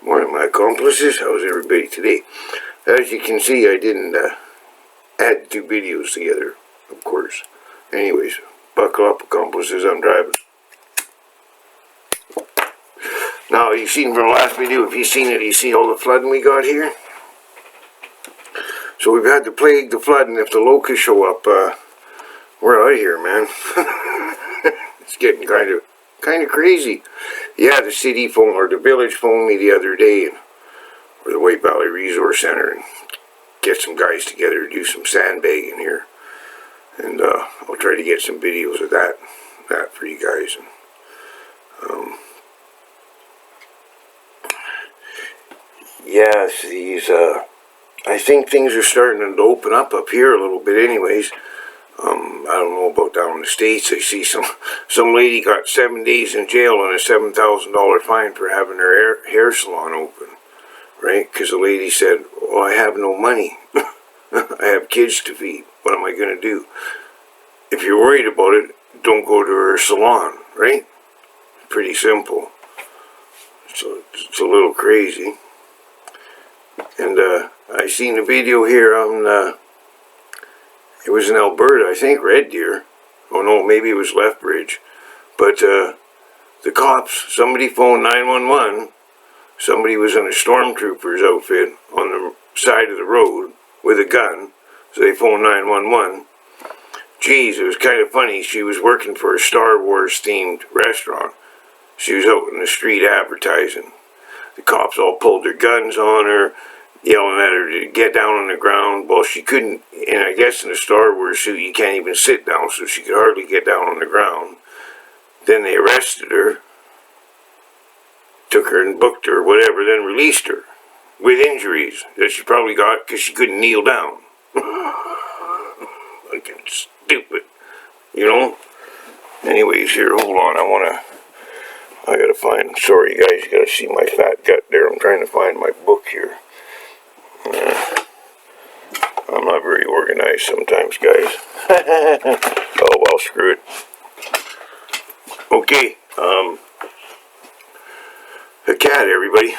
Morning, my accomplices. How's everybody today? As you can see, I didn't add two videos together, of course. Anyways, buckle up, accomplices. I'm driving. Now, you've seen from the last video, if you've seen it, you see all the flooding we got here? So we've had to plague the flood, and if the locusts show up, we're out of here, man. It's getting kind of crazy. Yeah, the city phone, or the village phoned me the other day, or the White Valley Resource Center, and get some guys together to do some sandbagging here. And I'll try to get some videos of that for you guys. And, yes, I think things are starting to open up here a little bit anyways. I don't know about down in the States. I see some lady got 7 days in jail and a $7,000 fine for having her hair salon open, right? Because the lady said, well, I have no money. I have kids to feed. What am I going to do? If you're worried about it, don't go to her salon, right? Pretty simple. So it's a little crazy. And I seen a video here on, it was in Alberta, I think, Red Deer. Oh no, maybe it was Lethbridge. But the cops, somebody phoned 911. Somebody was in a stormtrooper's outfit on the side of the road with a gun. So they phoned 911. Geez, it was kind of funny. She was working for a Star Wars themed restaurant. She was out in the street advertising. The cops all pulled their guns on her, yelling at her to get down on the ground. Well, she couldn't, and I guess in a Star Wars suit you can't even sit down, so she could hardly get down on the ground. Then they arrested her, took her and booked her, whatever, then released her with injuries that she probably got because she couldn't kneel down. Fucking stupid, you know? Anyways, here, hold on, I gotta find, sorry guys, you gotta see my fat gut there. I'm trying to find my book here. I'm not very organized sometimes, guys. Oh, well, screw it. Okay, a cat, everybody.